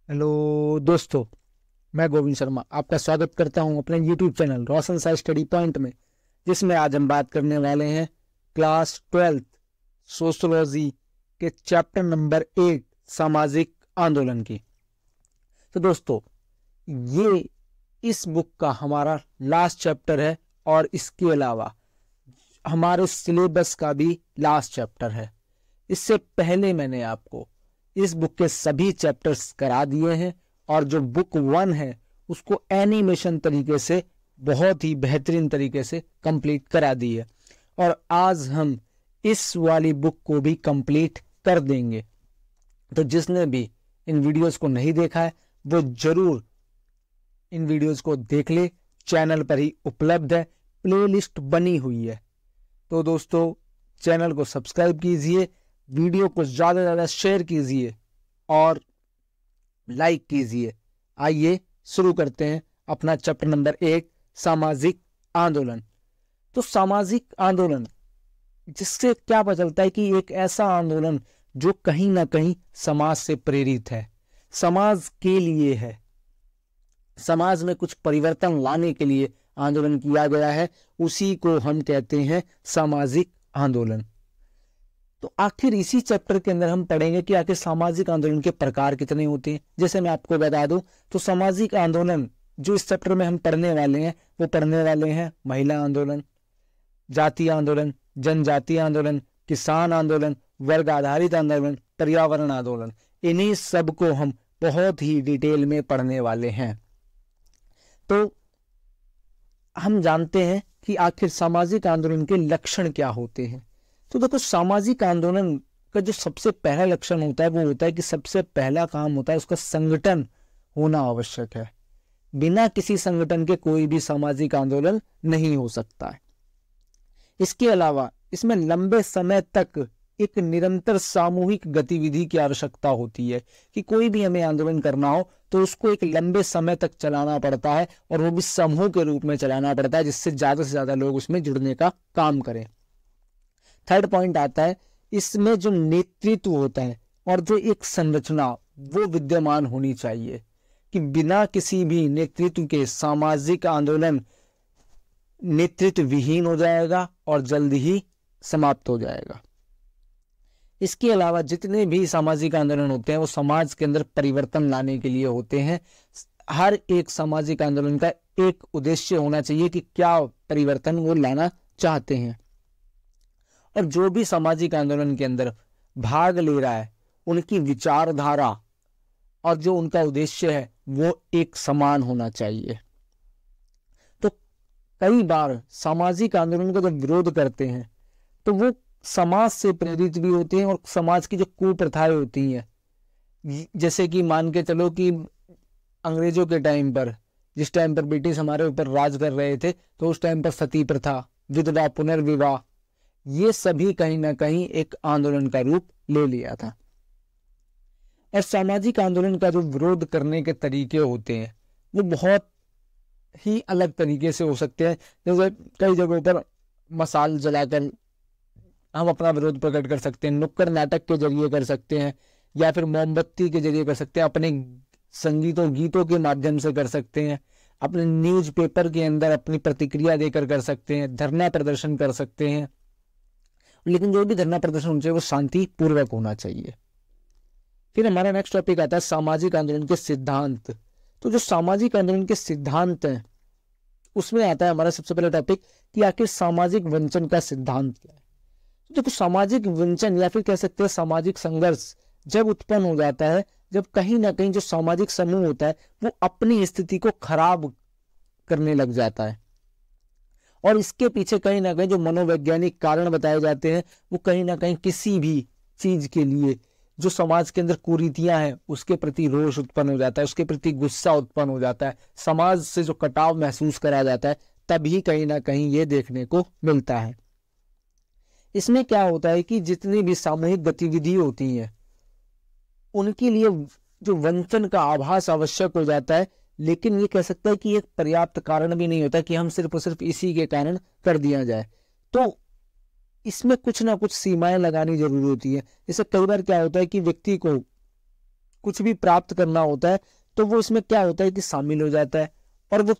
Hello दोस्तों, मैं गोविंद शर्मा आपका स्वागत करता हूं अपने YouTube चैनल रोशन सा स्टडी पॉइंट में, जिसमें आज हम बात करने वाले हैं क्लास 12 सोशोलॉजी के चैप्टर नंबर 8 सामाजिक आंदोलन की। तो दोस्तों, ये इस बुक का हमारा लास्ट चैप्टर है और इसके अलावा हमारे सिलेबस का भी लास्ट चैप्टर है। इससे पहले मैंने आपको इस बुक के सभी चैप्टर्स करा दिए हैं और जो बुक 1 है उसको एनिमेशन तरीके से बहुत ही बेहतरीन तरीके से कंप्लीट करा दी है और आज हम इस वाली बुक को भी कंप्लीट कर देंगे। तो जिसने भी इन वीडियोस को नहीं देखा है वो जरूर इन वीडियोस को देख ले, चैनल पर ही उपलब्ध है, प्लेलिस्ट बनी हुई है। तो दोस्तों, चैनल को सब्सक्राइब कीजिए, वीडियो को ज़्यादा से ज़्यादा शेयर कीजिए और लाइक कीजिए। आइए शुरू करते हैं अपना चैप्टर नंबर 8 सामाजिक आंदोलन। तो सामाजिक आंदोलन, जिससे क्या पता चलता है कि एक ऐसा आंदोलन जो कहीं ना कहीं समाज से प्रेरित है, समाज के लिए है, समाज में कुछ परिवर्तन लाने के लिए आंदोलन किया गया है, उसी को हम कहते हैं सामाजिक आंदोलन। तो आखिर इसी चैप्टर के अंदर हम पढ़ेंगे कि आखिर सामाजिक आंदोलन के प्रकार कितने होते हैं। जैसे मैं आपको बता दूं तो सामाजिक आंदोलन जो इस चैप्टर में हम पढ़ने वाले हैं वो पढ़ने वाले हैं महिला आंदोलन, जातीय आंदोलन, जनजातीय आंदोलन, किसान आंदोलन, वर्ग आधारित आंदोलन, पर्यावरण आंदोलन। इन्हीं सब को हम बहुत ही डिटेल में पढ़ने वाले हैं। तो हम जानते हैं कि आखिर सामाजिक आंदोलन के लक्षण क्या होते हैं। तो देखो, सामाजिक आंदोलन का जो सबसे पहला लक्षण होता है वो होता है कि सबसे पहला काम होता है उसका संगठन होना आवश्यक है। बिना किसी संगठन के कोई भी सामाजिक आंदोलन नहीं हो सकता है। इसके अलावा इसमें लंबे समय तक एक निरंतर सामूहिक गतिविधि की आवश्यकता होती है कि कोई भी हमें आंदोलन करना हो तो उसको एक लंबे समय तक चलाना पड़ता है और वो भी समूह के रूप में चलाना पड़ता है, जिससे ज्यादा से ज्यादा लोग उसमें जुड़ने का काम करें। थर्ड पॉइंट आता है, इसमें जो नेतृत्व होता है और जो एक संरचना वो विद्यमान होनी चाहिए कि बिना किसी भी नेतृत्व के सामाजिक आंदोलन नेतृत्व विहीन हो जाएगा और जल्द ही समाप्त हो जाएगा। इसके अलावा जितने भी सामाजिक आंदोलन होते हैं वो समाज के अंदर परिवर्तन लाने के लिए होते हैं। हर एक सामाजिक आंदोलन का एक उद्देश्य होना चाहिए कि क्या परिवर्तन वो लाना चाहते हैं। और जो भी सामाजिक आंदोलन के अंदर भाग ले रहा है उनकी विचारधारा और जो उनका उद्देश्य है वो एक समान होना चाहिए। तो कई बार सामाजिक आंदोलन का जब विरोध करते हैं तो वो समाज से प्रेरित भी होते हैं और समाज की जो कुप्रथाएं होती हैं, जैसे कि मान के चलो कि अंग्रेजों के टाइम पर, जिस टाइम पर ब्रिटिश हमारे ऊपर राज कर रहे थे, तो उस टाइम पर सती प्रथा, विधवा पुनर्विवाह, ये सभी कहीं ना कहीं एक आंदोलन का रूप ले लिया था। और सामाजिक आंदोलन का जो विरोध करने के तरीके होते हैं वो बहुत ही अलग तरीके से हो सकते हैं। जैसे कई जगहों पर मशाल जलाकर हम अपना विरोध प्रकट कर सकते हैं, नुक्कड़ नाटक के जरिए कर सकते हैं, या फिर मोमबत्ती के जरिए कर सकते हैं, अपने संगीतों गीतों के माध्यम से कर सकते हैं, अपने न्यूज़पेपर के अंदर अपनी प्रतिक्रिया देकर कर सकते हैं, धरना प्रदर्शन कर सकते हैं। लेकिन जो भी धरना प्रदर्शन होना चाहिए वो शांतिपूर्वक होना चाहिए। फिर हमारा नेक्स्ट टॉपिक आता है सामाजिक आंदोलन के सिद्धांत। तो जो सामाजिक आंदोलन के सिद्धांत हैं उसमें आता है हमारा सबसे पहला टॉपिक कि आखिर सामाजिक वंचन का सिद्धांत क्या है। तो देखो, सामाजिक वंचन या फिर कह सकते हैं सामाजिक संघर्ष जब उत्पन्न हो जाता है जब कहीं ना कहीं जो सामाजिक समूह होता है वो अपनी स्थिति को खराब करने लग जाता है और इसके पीछे कहीं ना कहीं जो मनोवैज्ञानिक कारण बताए जाते हैं वो कहीं ना कहीं किसी भी चीज के लिए जो समाज के अंदर कुरीतियां हैं उसके प्रति रोष उत्पन्न हो जाता है, उसके प्रति गुस्सा उत्पन्न हो जाता है, समाज से जो कटाव महसूस कराया जाता है, तभी कहीं ना कहीं ये देखने को मिलता है। इसमें क्या होता है कि जितनी भी सामूहिक गतिविधि होती हैं उनके लिए जो वंचन का आभास आवश्यक हो जाता है, लेकिन ये कह सकता है कि एक पर्याप्त कारण भी नहीं होता कि हम सिर्फ और सिर्फ इसी के कारण कर दिया जाए। तो इसमें कुछ ना कुछ सीमाएं लगानी जरूरी होती है। जैसे कई बार क्या होता है कि व्यक्ति को कुछ भी प्राप्त करना होता है तो वो इसमें क्या होता है कि शामिल हो जाता है। और वो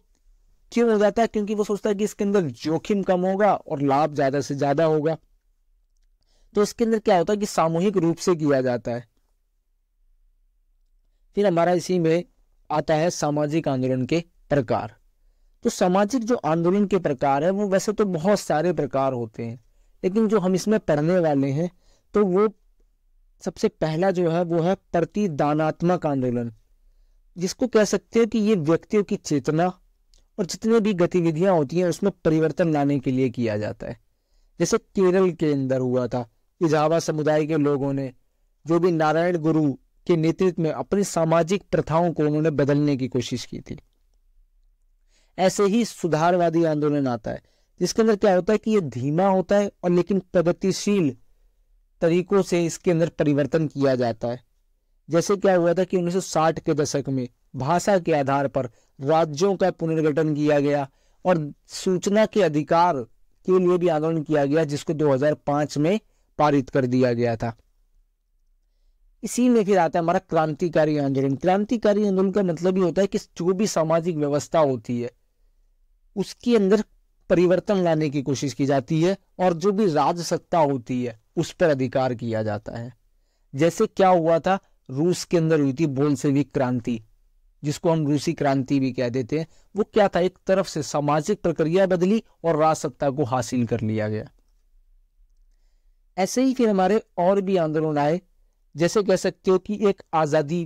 क्यों हो जाता है? क्योंकि वो सोचता है कि इसके अंदर जोखिम कम होगा और लाभ ज्यादा से ज्यादा होगा। तो इसके अंदर क्या होता है कि सामूहिक रूप से किया जाता है। फिर हमारा इसी में आता है सामाजिक आंदोलन के प्रकार। तो सामाजिक जो आंदोलन के प्रकार है वो वैसे तो बहुत सारे प्रकार होते हैं, लेकिन जो हम इसमें पढ़ने वाले हैं तो वो सबसे पहला जो है वो है प्रतिदानात्मक आंदोलन, जिसको कह सकते हैं कि ये व्यक्तियों की चेतना और जितने भी गतिविधियां होती हैं उसमें परिवर्तन लाने के लिए किया जाता है। जैसे केरल के अंदर हुआ था, इजावा समुदाय के लोगों ने जो भी नारायण गुरु के नेतृत्व में अपनी सामाजिक प्रथाओं को उन्होंने बदलने की कोशिश की थी। ऐसे ही सुधारवादी आंदोलन आता है, जिसके अंदर क्या होता है कि ये धीमा होता है और लेकिन प्रगतिशील तरीकों से इसके अंदर परिवर्तन किया जाता है। जैसे क्या हुआ था कि 1960 के दशक में भाषा के आधार पर राज्यों का पुनर्गठन किया गया और सूचना के अधिकार के लिए भी आंदोलन किया गया, जिसको 2005 में पारित कर दिया गया था। इसी में फिर आता है हमारा क्रांतिकारी आंदोलन। क्रांतिकारी आंदोलन का मतलब ये होता है कि जो भी सामाजिक व्यवस्था होती है उसके अंदर परिवर्तन लाने की कोशिश की जाती है और जो भी राजसत्ता होती है उस पर अधिकार किया जाता है। जैसे क्या हुआ था, रूस के अंदर हुई थी बोल्शेविक क्रांति, जिसको हम रूसी क्रांति भी कह देते हैं। वो क्या था, एक तरफ से सामाजिक प्रक्रिया बदली और राजसत्ता को हासिल कर लिया गया। ऐसे ही फिर हमारे और भी आंदोलन आए, जैसे कह सकते हो कि एक आजादी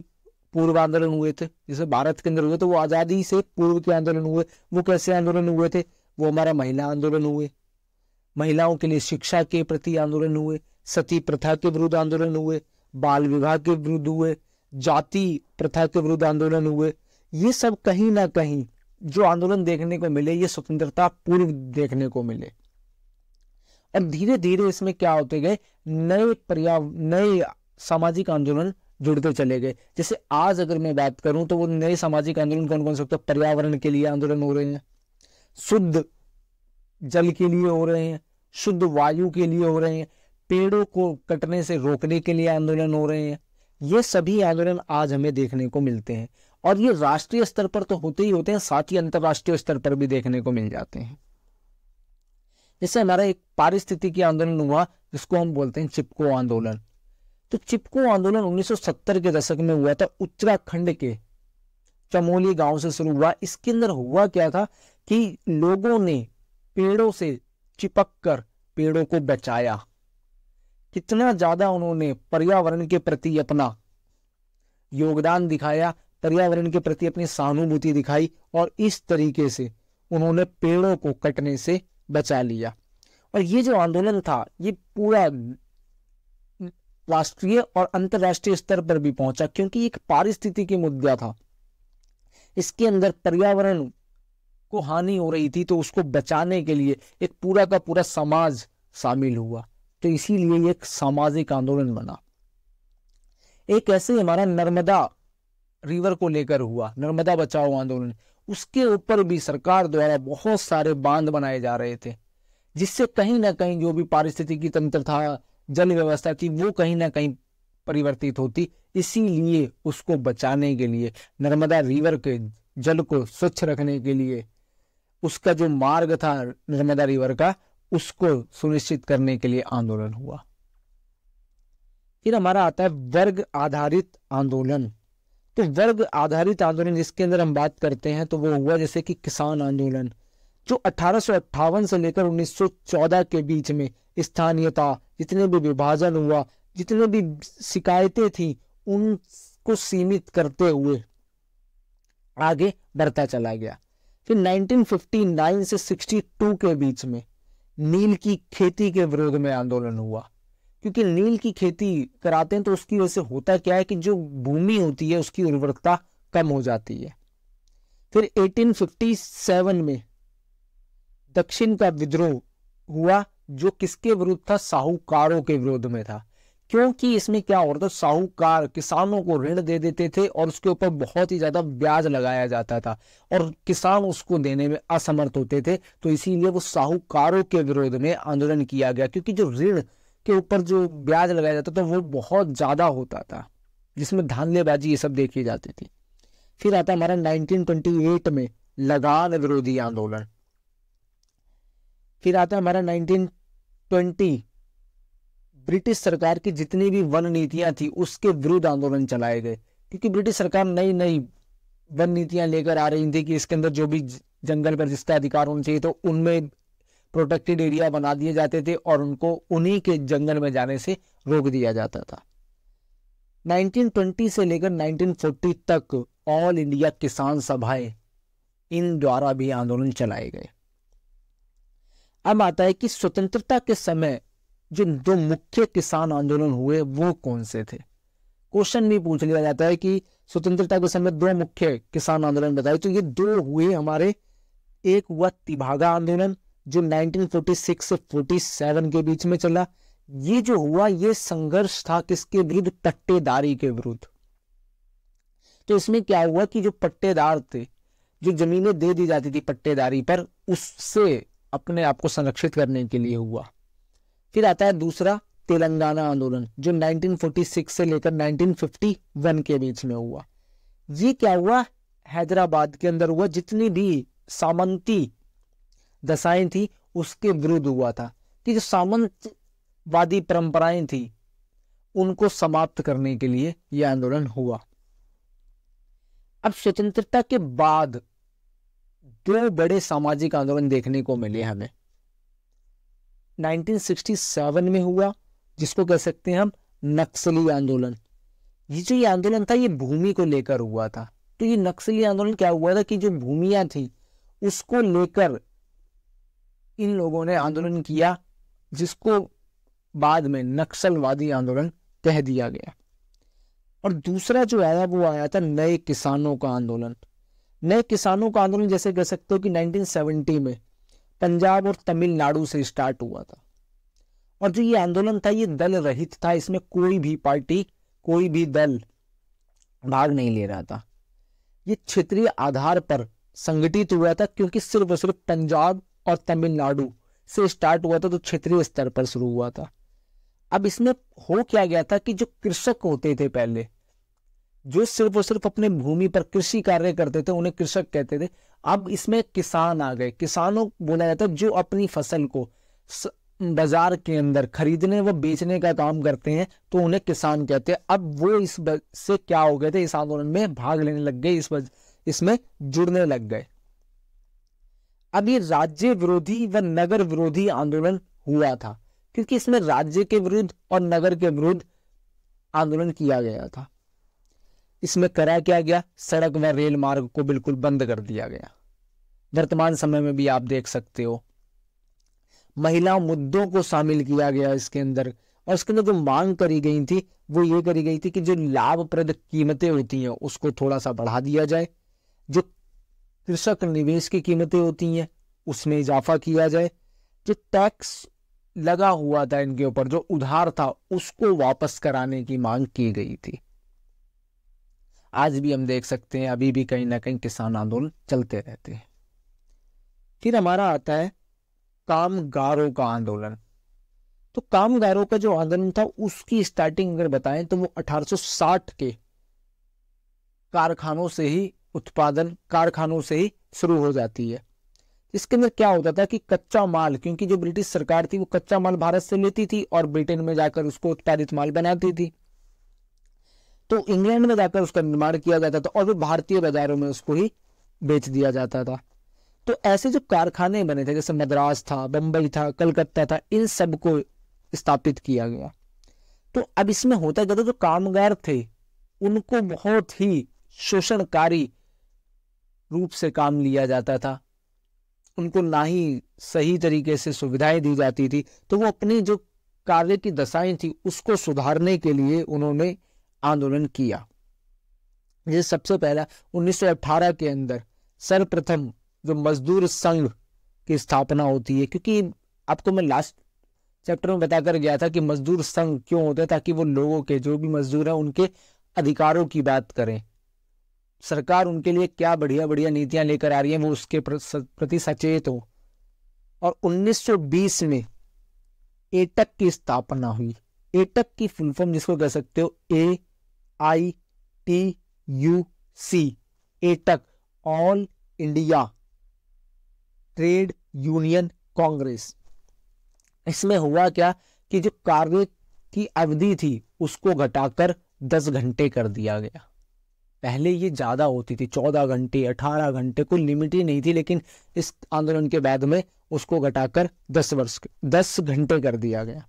पूर्व आंदोलन हुए थे, जैसे भारत के अंदर हुए तो वो आजादी से पूर्व के आंदोलन हुए। वो कैसे आंदोलन हुए थे? वो हमारा महिला आंदोलन हुए, महिलाओं के लिए शिक्षा के प्रति आंदोलन हुए, सती प्रथा के विरुद्ध आंदोलन हुए, बाल विवाह के विरुद्ध हुए, जाति प्रथा के विरुद्ध आंदोलन हुए। ये सब कहीं ना कहीं जो आंदोलन देखने को मिले ये स्वतंत्रता पूर्व देखने को मिले। और धीरे धीरे इसमें क्या होते गए, नए सामाजिक आंदोलन जुड़ते चले गए। जैसे आज अगर मैं बात करूं तो वो नए सामाजिक आंदोलन कौन कौन से होते हैं? पर्यावरण के लिए आंदोलन हो रहे हैं, शुद्ध जल के लिए हो रहे हैं, शुद्ध वायु के लिए हो रहे हैं, पेड़ों को कटने से रोकने के लिए आंदोलन हो रहे हैं। ये सभी आंदोलन आज हमें देखने को मिलते हैं और ये राष्ट्रीय स्तर पर तो होते ही होते हैं, साथ ही अंतरराष्ट्रीय स्तर पर भी देखने को मिल जाते हैं। जैसे हमारा एक पारिस्थितिकी आंदोलन हुआ जिसको हम बोलते हैं चिपको आंदोलन। तो चिपको आंदोलन 1970 के दशक में हुआ था, उत्तराखंड के चमोली गांव से शुरू हुआ। इसके अंदर हुआ क्या था कि लोगों ने पेड़ों से चिपक कर पेड़ों को बचाया। कितना ज्यादा उन्होंने पर्यावरण के प्रति अपना योगदान दिखाया, पर्यावरण के प्रति अपनी सहानुभूति दिखाई और इस तरीके से उन्होंने पेड़ों को कटने से बचा लिया। और ये जो आंदोलन था ये पूरा राष्ट्रीय और अंतरराष्ट्रीय स्तर पर भी पहुंचा, क्योंकि एक पारिस्थितिकी मुद्दा था। इसके अंदर पर्यावरण को हानि हो रही थी तो उसको बचाने के लिए एक पूरा का पूरा समाज शामिल हुआ, तो इसीलिए एक सामाजिक आंदोलन बना। एक ऐसे हमारा नर्मदा रिवर को लेकर हुआ, नर्मदा बचाओ आंदोलन। उसके ऊपर भी सरकार द्वारा बहुत सारे बांध बनाए जा रहे थे, जिससे कहीं ना कहीं जो भी पारिस्थितिकी तंत्र था, जल व्यवस्था थी, वो कहीं ना कहीं परिवर्तित होती। इसीलिए उसको बचाने के लिए, नर्मदा रिवर के जल को स्वच्छ रखने के लिए, उसका जो मार्ग था नर्मदा रिवर का, उसको सुनिश्चित करने के लिए आंदोलन हुआ। फिर हमारा आता है वर्ग आधारित आंदोलन। तो वर्ग आधारित आंदोलन जिसके अंदर हम बात करते हैं तो वो हुआ जैसे कि किसान आंदोलन, जो 1858 से लेकर 1914 के बीच में स्थानीयता, जितने भी विभाजन हुआ, जितने भी शिकायतें थी, उनको सीमित करते हुए आगे बढ़ता चला गया। फिर 1959 से 62 के बीच में नील की खेती के विरोध में आंदोलन हुआ, क्योंकि नील की खेती कराते हैं तो उसकी वजह से होता क्या है कि जो भूमि होती है उसकी उर्वरकता कम हो जाती है। फिर 1857 में दक्षिण का विद्रोह हुआ, जो किसके विरुद्ध था? साहूकारों के विरोध में था। क्योंकि इसमें क्या हो रहा था, साहूकार किसानों को ऋण दे देते थे और उसके ऊपर बहुत ही ज्यादा ब्याज लगाया जाता था और किसान उसको देने में असमर्थ होते थे, तो इसीलिए वो साहूकारों के विरोध में आंदोलन किया गया, क्योंकि जो ऋण के ऊपर जो ब्याज लगाया जाता था वो बहुत ज्यादा होता था। जिसमें धांधलेबाजी ये सब देखी जाती थी। फिर आता है हमारा 1928 में लगान विरोधी आंदोलन। फिर आता है हमारा 1920 ब्रिटिश सरकार की जितनी भी वन नीतियां थी उसके विरुद्ध आंदोलन चलाए गए, क्योंकि ब्रिटिश सरकार नई नई वन नीतियां लेकर आ रही थी कि इसके अंदर जो भी जंगल पर जिसका अधिकार होना चाहिए तो उनमें प्रोटेक्टेड एरिया बना दिए जाते थे और उनको उन्हीं के जंगल में जाने से रोक दिया जाता था। 1920 से लेकर 1940 तक ऑल इंडिया किसान सभाएं, इन द्वारा भी आंदोलन चलाए गए। अब आता है कि स्वतंत्रता के समय जो दो मुख्य किसान आंदोलन हुए वो कौन से थे। क्वेश्चन भी पूछ लिया जाता है कि स्वतंत्रता के समय दो मुख्य किसान आंदोलन बताए, तो ये दो हुए हमारे। एक हुआ तिभागा आंदोलन जो 1946 से 47 के बीच में चला। ये जो हुआ ये संघर्ष था किसके विरुद्ध? पट्टेदारी के विरुद्ध। तो इसमें क्या हुआ कि जो पट्टेदार थे, जो जमीनें दे दी जाती थी पट्टेदारी पर, उससे अपने आप को संरक्षित करने के लिए हुआ। फिर आता है दूसरा तेलंगाना आंदोलन जो 1946 से लेकर 1951 के बीच में हुआ। ये क्या हुआ? हैदराबाद के अंदर हुआ। जितनी भी सामंती दशाएं थी उसके विरुद्ध हुआ था कि जो सामंतवादी परंपराएं थी उनको समाप्त करने के लिए यह आंदोलन हुआ। अब स्वतंत्रता के बाद दो बड़े सामाजिक आंदोलन देखने को मिले हमें। 1967 में हुआ जिसको कह सकते हैं हम नक्सली आंदोलन। ये आंदोलन था ये भूमि को लेकर हुआ था। तो ये नक्सली आंदोलन क्या हुआ था कि जो भूमियां थी उसको लेकर इन लोगों ने आंदोलन किया, जिसको बाद में नक्सलवादी आंदोलन कह दिया गया। और दूसरा जो आया वो आया था नए किसानों का आंदोलन। नए किसानों का आंदोलन जैसे कह सकते हो कि 1970 में पंजाब और तमिलनाडु से स्टार्ट हुआ था। और जो ये आंदोलन था ये दल रहित था, इसमें कोई भी पार्टी कोई भी दल भाग नहीं ले रहा था। ये क्षेत्रीय आधार पर संगठित हुआ था, क्योंकि सिर्फ और सिर्फ पंजाब और तमिलनाडु से स्टार्ट हुआ था, तो क्षेत्रीय स्तर पर शुरू हुआ था। अब इसमें हो क्या गया था कि जो कृषक होते थे पहले, जो सिर्फ और सिर्फ अपने भूमि पर कृषि कार्य करते थे, उन्हें कृषक कहते थे। अब इसमें किसान आ गए। किसानों बोला जाता है जो अपनी फसल को बाजार के अंदर खरीदने व बेचने का काम करते हैं, तो उन्हें किसान कहते हैं। अब वो इस से क्या हो गए थे, इस आंदोलन में भाग लेने लग गए, इसमें जुड़ने लग गए। अब ये राज्य विरोधी व नगर विरोधी आंदोलन हुआ था, क्योंकि इसमें राज्य के विरुद्ध और नगर के विरुद्ध आंदोलन किया गया था। इसमें करा क्या गया? सड़क व रेल मार्ग को बिल्कुल बंद कर दिया गया। वर्तमान समय में भी आप देख सकते हो महिला मुद्दों को शामिल किया गया इसके अंदर। और इसके अंदर जो मांग करी गई थी वो ये करी गई थी कि जो लाभप्रद कीमतें होती हैं उसको थोड़ा सा बढ़ा दिया जाए, जो कृषक निवेश की कीमतें होती हैं उसमें इजाफा किया जाए, जो टैक्स लगा हुआ था इनके ऊपर, जो उधार था, उसको वापस कराने की मांग की गई थी। आज भी हम देख सकते हैं अभी भी कहीं ना कहीं किसान आंदोलन चलते रहते हैं। फिर हमारा आता है कामगारों का आंदोलन। तो कामगारों का जो आंदोलन था उसकी स्टार्टिंग अगर बताएं तो वो 1860 के कारखानों से ही शुरू हो जाती है। इसके अंदर क्या होता था कि कच्चा माल, क्योंकि जो ब्रिटिश सरकार थी वो कच्चा माल भारत से लेती थी और ब्रिटेन में जाकर उसको उत्पादित माल बनाती थी, तो इंग्लैंड में जाकर उसका निर्माण किया जाता था और फिर भारतीय बाजारों में उसको ही बेच दिया जाता था। तो ऐसे जो कारखाने बने थे, जैसे मद्रास था, बंबई था, कलकत्ता था, इन सब को स्थापित किया गया। तो अब इसमें होता क्या था, जो कामगार थे उनको बहुत ही शोषणकारी रूप से काम लिया जाता था, उनको ना ही सही तरीके से सुविधाएं दी जाती थी। तो वो अपनी जो कार्य की दशाएं थी उसको सुधारने के लिए उन्होंने आंदोलन किया। जैसे सबसे पहला 1918 के अंदर सर्वप्रथम जो मजदूर संघ की स्थापना होती है, क्योंकि आपको मैं लास्ट चैप्टर में बताकर गया था कि मजदूर संघ क्यों होता है, ताकि वो लोगों के जो भी मजदूर हैं उनके अधिकारों की बात करें, सरकार उनके लिए क्या बढ़िया बढ़िया नीतियां लेकर आ रही है वो उसके प्रति सचेत हो। और 1920 में एटक की स्थापना हुई। एटक की फुल फॉर्म जिसको कह सकते हो ITUC, AITUC, all India trade union Congress. इसमें हुआ क्या कि जो कार्य की अवधि थी उसको घटाकर 10 घंटे कर दिया गया। पहले ये ज्यादा होती थी, 14 घंटे, 18 घंटे, कोई लिमिट ही नहीं थी, लेकिन इस आंदोलन के बाद में उसको घटाकर 10 घंटे कर दिया गया।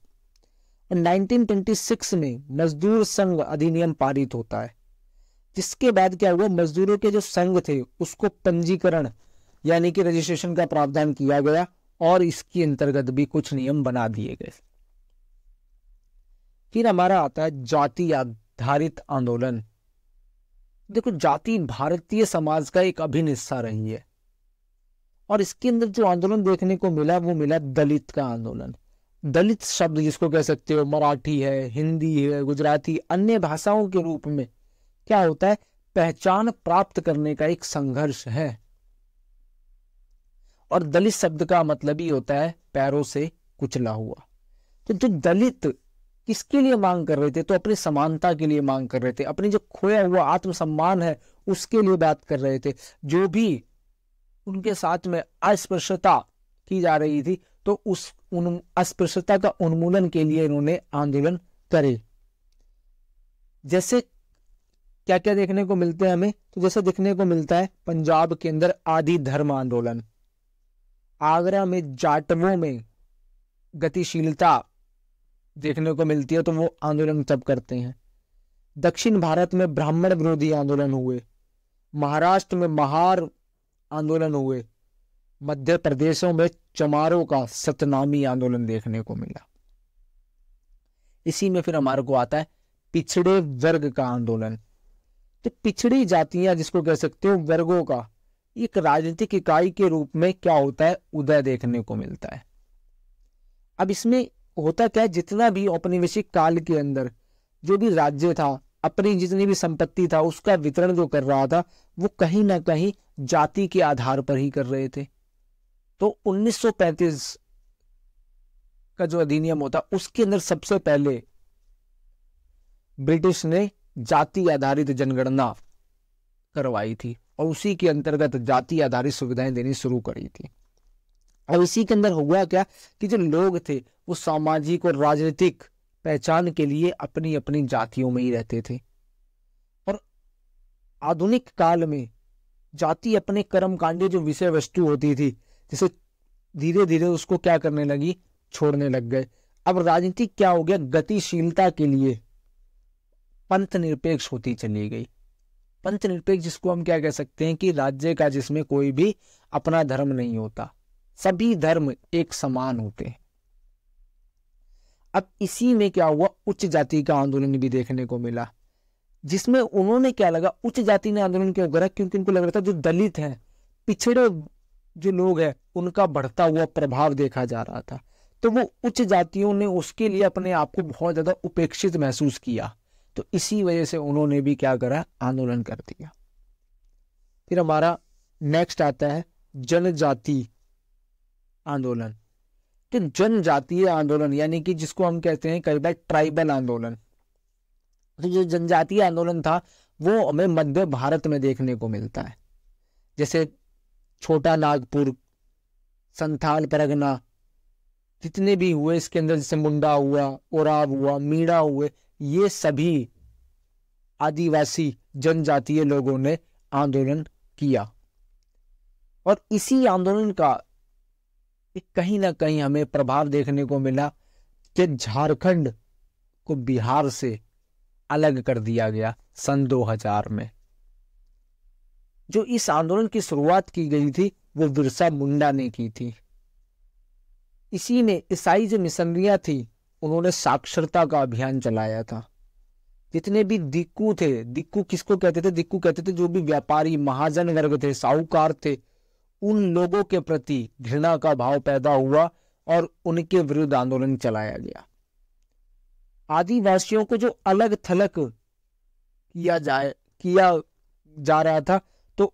1926 में मजदूर संघ अधिनियम पारित होता है, जिसके बाद क्या हुआ, मजदूरों के जो संघ थे उसको पंजीकरण यानी कि रजिस्ट्रेशन का प्रावधान किया गया और इसके अंतर्गत भी कुछ नियम बना दिए गए। फिर हमारा आता है जाति आधारित आंदोलन। देखो, जाति भारतीय समाज का एक अभिन्न हिस्सा रही है और इसके अंदर जो आंदोलन देखने को मिला वो मिला दलित का आंदोलन। दलित शब्द जिसको कह सकते हो, मराठी है, हिंदी है, गुजराती, अन्य भाषाओं के रूप में क्या होता है, पहचान प्राप्त करने का एक संघर्ष है। और दलित शब्द का मतलब ही होता है पैरों से कुचला हुआ। तो जो दलित किसके लिए मांग कर रहे थे, तो अपनी समानता के लिए मांग कर रहे थे, अपनी जो खोया हुआ आत्मसम्मान है उसके लिए बात कर रहे थे। जो भी उनके साथ में अस्पृश्यता की जा रही थी तो उस अस्पृश्यता का उन्मूलन के लिए इन्होंने आंदोलन करे। जैसे क्या क्या देखने को मिलते हैं हमें, तो जैसे देखने को मिलता है पंजाब के अंदर आदि धर्म आंदोलन, आगरा में जाटवों में गतिशीलता देखने को मिलती है तो वो आंदोलन तब करते हैं। दक्षिण भारत में ब्राह्मण विरोधी आंदोलन हुए, महाराष्ट्र में महार आंदोलन हुए, मध्य प्रदेशों में चमारों का सतनामी आंदोलन देखने को मिला। इसी में फिर हमारे को आता है पिछड़े वर्ग का आंदोलन। तो पिछड़ी जातियां जिसको कह सकते हो, वर्गों का एक राजनीतिक इकाई के रूप में क्या होता है, उदय देखने को मिलता है। अब इसमें होता क्या है, जितना भी औपनिवेशिक काल के अंदर जो भी राज्य था अपनी जितनी भी संपत्ति था उसका वितरण जो कर रहा था वो कहीं ना कहीं जाति के आधार पर ही कर रहे थे। तो 1935 का जो अधिनियम होता उसके अंदर सबसे पहले ब्रिटिश ने जाति आधारित जनगणना करवाई थी और उसी के अंतर्गत जाति आधारित सुविधाएं देनी शुरू करी थी। और इसी के अंदर हुआ क्या कि जो लोग थे वो सामाजिक और राजनीतिक पहचान के लिए अपनी अपनी जातियों में ही रहते थे। और आधुनिक काल में जाति अपने कर्मकांडी जो विषय वस्तु होती थी, जैसे धीरे धीरे उसको क्या करने लगी, छोड़ने लग गए। अब राजनीति क्या हो गया, गतिशीलता के लिए पंथ निरपेक्ष होती चली गई। पंथ निरपेक्ष जिसको हम क्या कह सकते हैं कि राज्य का जिसमें कोई भी अपना धर्म नहीं होता, सभी धर्म एक समान होते हैं। अब इसी में क्या हुआ, उच्च जाति का आंदोलन भी देखने को मिला, जिसमें उन्होंने क्या लगा, उच्च जाति ने आंदोलन क्यों करा, क्योंकि उनको लग रहा था जो दलित हैं, पिछड़े जो लोग हैं, उनका बढ़ता हुआ प्रभाव देखा जा रहा था। तो वो उच्च जातियों ने उसके लिए अपने आप को बहुत ज्यादा उपेक्षित महसूस किया। तो इसी वजह से उन्होंने भी क्या करा, आंदोलन कर दिया। फिर हमारा नेक्स्ट आता है जनजाति आंदोलन। तो जनजातीय आंदोलन यानी कि जिसको हम कहते हैं कई बार ट्राइबल आंदोलन। तो जो जनजातीय आंदोलन था वो हमें मध्य भारत में देखने को मिलता है, जैसे छोटा नागपुर, संथाल परगना, जितने भी हुए इसके अंदर, जैसे मुंडा हुआ, ओराव हुआ, मीणा हुए, ये सभी आदिवासी जनजातीय लोगों ने आंदोलन किया। और इसी आंदोलन का कहीं ना कहीं हमें प्रभाव देखने को मिला कि झारखंड को बिहार से अलग कर दिया गया सन 2000 में। जो इस आंदोलन की शुरुआत की गई थी वो बिरसा मुंडा ने की थी। इसी में ईसाई जो मिशनरियां थी उन्होंने साक्षरता का अभियान चलाया था। जितने भी दिक्कू थे, दिक्कू किसको कहते थे, दिक्कू कहते थे जो भी व्यापारी महाजन वर्ग थे, साहूकार थे, उन लोगों के प्रति घृणा का भाव पैदा हुआ और उनके विरुद्ध आंदोलन चलाया गया। आदिवासियों को जो अलग थलग किया जा रहा था तो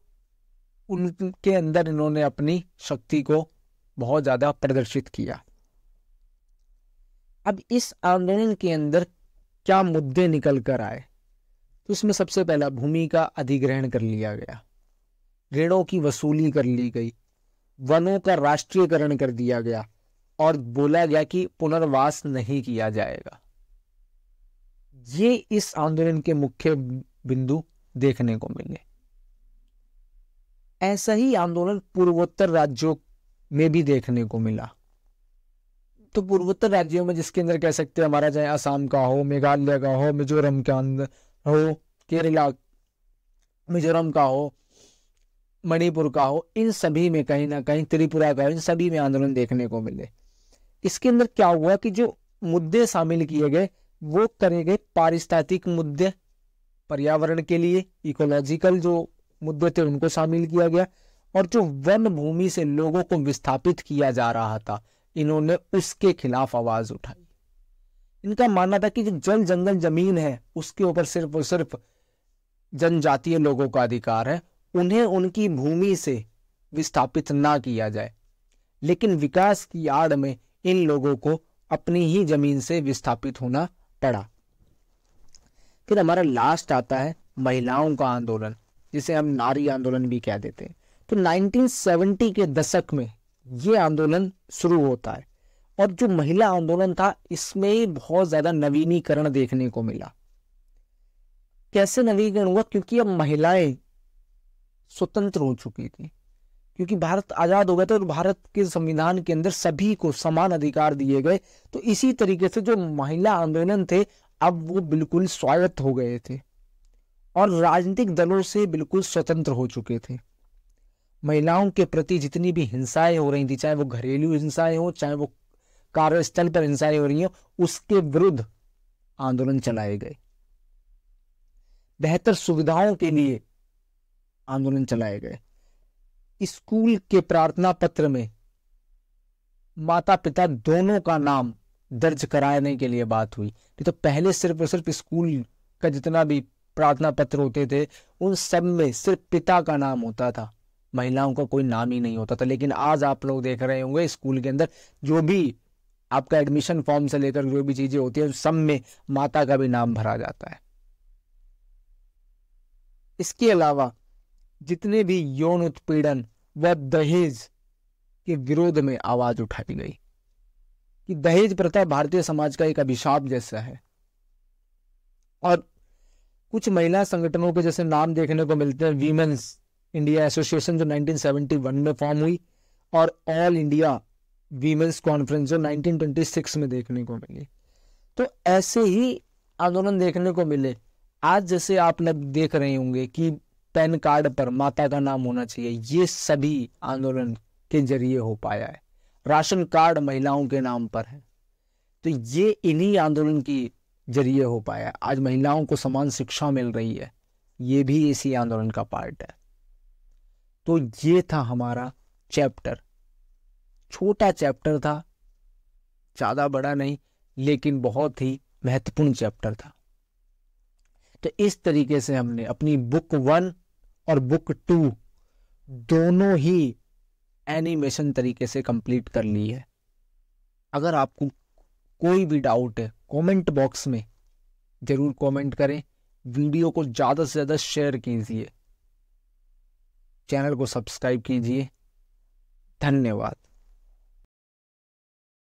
उनके अंदर इन्होंने अपनी शक्ति को बहुत ज्यादा प्रदर्शित किया। अब इस आंदोलन के अंदर क्या मुद्दे निकल कर आए, तो इसमें सबसे पहला भूमि का अधिग्रहण कर लिया गया, ऋणों की वसूली कर ली गई, वनों का राष्ट्रीयकरण कर दिया गया और बोला गया कि पुनर्वास नहीं किया जाएगा। ये इस आंदोलन के मुख्य बिंदु देखने को मिले। ऐसा ही आंदोलन पूर्वोत्तर राज्यों में भी देखने को मिला। तो पूर्वोत्तर राज्यों में जिसके अंदर कह सकते हैं हमारा, चाहे असम का हो, मेघालय का हो, मिजोरम के अंदर हो, केरला, मिजोरम का हो, मणिपुर का हो, इन सभी में कहीं ना कहीं, त्रिपुरा का हो, इन सभी में आंदोलन देखने को मिले। इसके अंदर क्या हुआ कि जो मुद्दे शामिल किए गए वो करे गए पारिस्थितिक मुद्दे, पर्यावरण के लिए इकोलॉजिकल जो मुद्दे थे उनको शामिल किया गया, और जो वन भूमि से लोगों को विस्थापित किया जा रहा था इन्होंने उसके खिलाफ आवाज उठाई। इनका मानना था कि जो जल जंगल जमीन है उसके ऊपर सिर्फ और सिर्फ जनजातीय लोगों का अधिकार है, उन्हें उनकी भूमि से विस्थापित ना किया जाए, लेकिन विकास की आड़ में इन लोगों को अपनी ही जमीन से विस्थापित होना पड़ा। फिर हमारा लास्ट आता है महिलाओं का आंदोलन, जिसे हम नारी आंदोलन भी कह देते हैं। तो 1970 के दशक में ये आंदोलन शुरू होता है, और जो महिला आंदोलन था इसमें बहुत ज्यादा नवीनीकरण देखने को मिला। कैसे नवीनीकरण हुआ? क्योंकि अब महिलाएं स्वतंत्र हो चुकी थी, क्योंकि भारत आजाद हो गया था और भारत के संविधान के अंदर सभी को समान अधिकार दिए गए। तो इसी तरीके से जो महिला आंदोलन थे अब वो बिल्कुल स्वायत्त हो गए थे और राजनीतिक दलों से बिल्कुल स्वतंत्र हो चुके थे। महिलाओं के प्रति जितनी भी हिंसाएं हो रही थी, चाहे वो घरेलू हिंसाएं हो, चाहे वो कार्यस्थल पर हिंसाएं हो रही हो, उसके विरुद्ध आंदोलन चलाए गए। बेहतर सुविधाओं के लिए आंदोलन चलाए गए। स्कूल के प्रार्थना पत्र में माता पिता दोनों का नाम दर्ज कराने के लिए बात हुई। नहीं तो पहले सिर्फ और सिर्फ स्कूल का जितना भी प्रार्थना पत्र होते थे उन सब में सिर्फ पिता का नाम होता था, महिलाओं का कोई नाम ही नहीं होता था। लेकिन आज आप लोग देख रहे होंगे स्कूल के अंदर जो भी आपका एडमिशन फॉर्म से लेकर जो भी चीजें होती है सब में माता का भी नाम भरा जाता है। इसके अलावा जितने भी यौन उत्पीड़न व दहेज के विरोध में आवाज उठाई गई कि दहेज प्रथा भारतीय समाज का एक अभिशाप जैसा है। और कुछ महिला संगठनों के जैसे नाम देखने को मिलते हैं, वीमेंस इंडिया एसोसिएशन जो 1971 में फॉर्म हुई, और ऑल इंडिया वीमेंस कॉन्फ्रेंस जो 1926 में देखने को मिली। तो ऐसे ही आंदोलन देखने को मिले। आज जैसे आप लोग देख रहे होंगे कि पैन कार्ड पर माता का नाम होना चाहिए, ये सभी आंदोलन के जरिए हो पाया है। राशन कार्ड महिलाओं के नाम पर है, तो ये इन्हीं आंदोलन की जरिए हो पाया। आज महिलाओं को समान शिक्षा मिल रही है, ये भी इसी आंदोलन का पार्ट है। तो ये था हमारा चैप्टर। छोटा चैप्टर था, ज्यादा बड़ा नहीं, लेकिन बहुत ही महत्वपूर्ण चैप्टर था। तो इस तरीके से हमने अपनी बुक 1 और बुक 2 दोनों ही एनिमेशन तरीके से कंप्लीट कर ली है। अगर आपको कोई भी डाउट है कमेंट बॉक्स में जरूर कमेंट करें। वीडियो को ज्यादा से ज्यादा शेयर कीजिए, चैनल को सब्सक्राइब कीजिए। धन्यवाद।